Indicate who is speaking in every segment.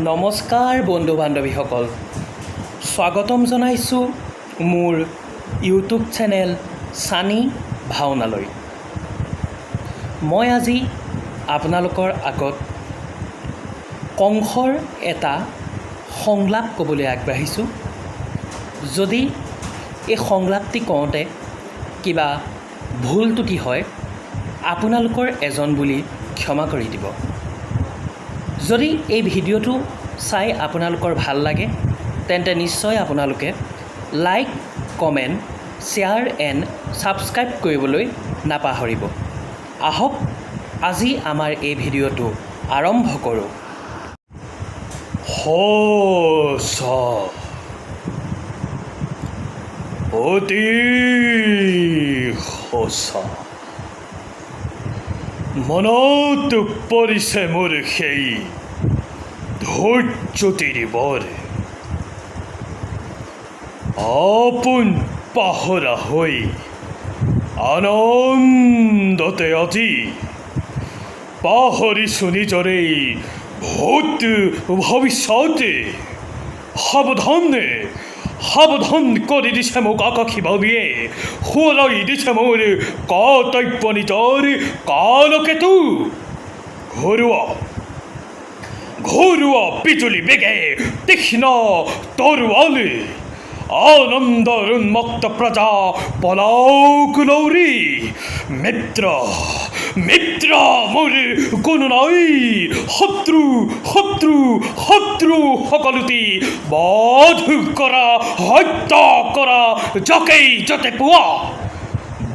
Speaker 1: নমস্কাৰ বন্ধু বান্ধৱীসকল, স্বাগতম জনাইছোঁ মোৰ ইউটিউব চেনেল ছানী ভাওনালৈ। মই আজি আপোনালোকৰ আগত কংসৰ এটা সংলাপ ক'বলৈ আগবাঢ়িছোঁ। যদি এই সংলাপটি কওঁতে কিবা ভুল ত্ৰুটি হয়, আপোনালোকৰ এজন বুলি ক্ষমা কৰি দিব। যদি এই ভিডিঅ'টো চাই আপোনালোকৰ ভাল লাগে, তেন্তে নিশ্চয় আপোনালোকে like, comment, share and subscribe কৰিবলৈ নাপাহৰিব। আহক আজি আমাৰ এই ভিডিঅ'টো আৰম্ভ কৰোঁ। অতি সঁচা মনত পৰিছে মোৰ সেই ধৈৰ্যটিৰ বৰ। আপোন পাহৰা হৈ আনন্দতে আজি পাহৰিছোঁ নিজৰে ভূত ভৱিষ্যতে। সাৱধান কৰি দিছে মোক আকাশী বাউলীয়ে, সোঁৱৰাই দিছে মোৰ কৰ্তব্য নিজৰ কালকেতু। ঘৰুৱা বিজুলী বেগে তীক্ষ্ণ তৰোৱালে, আনন্দৰ উন্মত্ত প্ৰজা পলাওক লৌৰি। মিত্ৰ মোৰ কোনো নাই, শত্ৰু সকলোটি বধ কৰা, হত্যা কৰা, যাকেই যতে পোৱা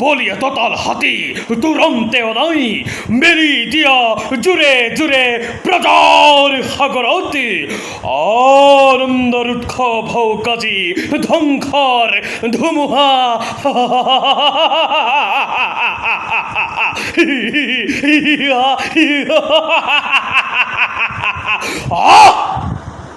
Speaker 1: বলিয়া ততাল হাতী তুৰন্তে অনাই, মেলি দিয়া জোৰে প্ৰজাৰ সাগৰত। আনন্দৰ উৎসৱ হওক আজি ধ্বংসৰ ধুমুহা।